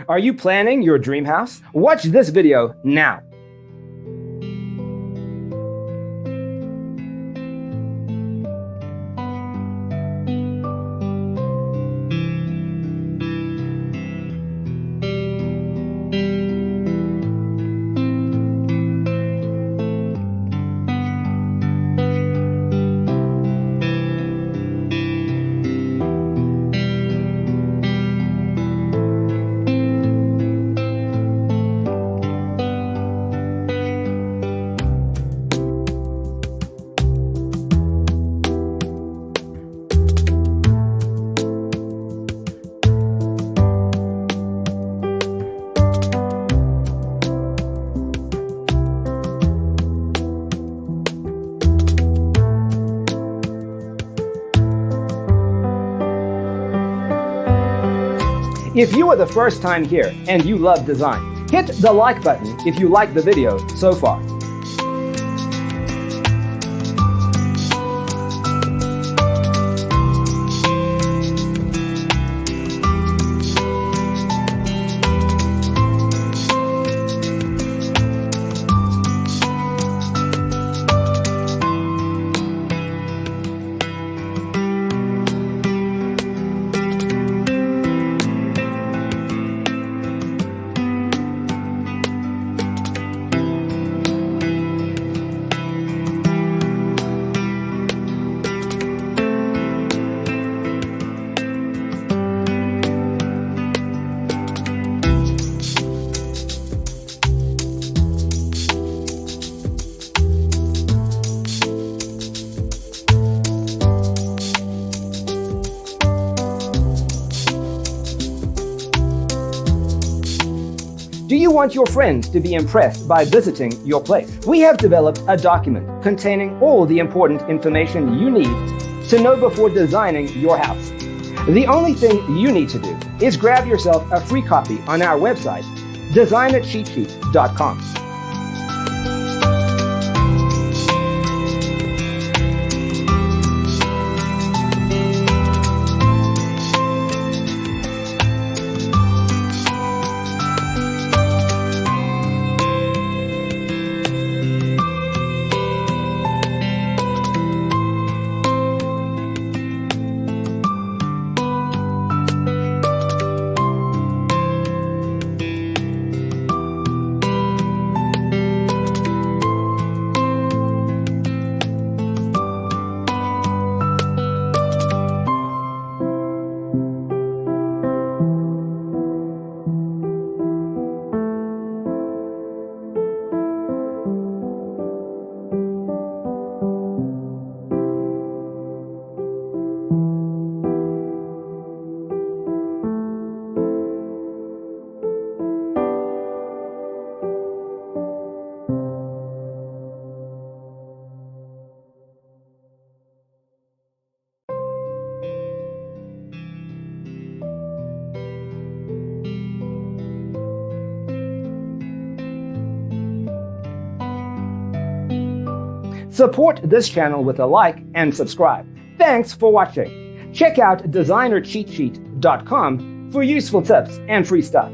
Are you planning your dream house? Watch this video now. If you are the first time here and you love design, hit the like button if you like the video so far. Do you want your friends to be impressed by visiting your place? We have developed a document containing all the important information you need to know before designing your house. The only thing you need to do is grab yourself a free copy on our website, designercheatsheet.com. Support this channel with a like and subscribe. Thanks for watching. Check out designercheatsheet.com for useful tips and free stuff.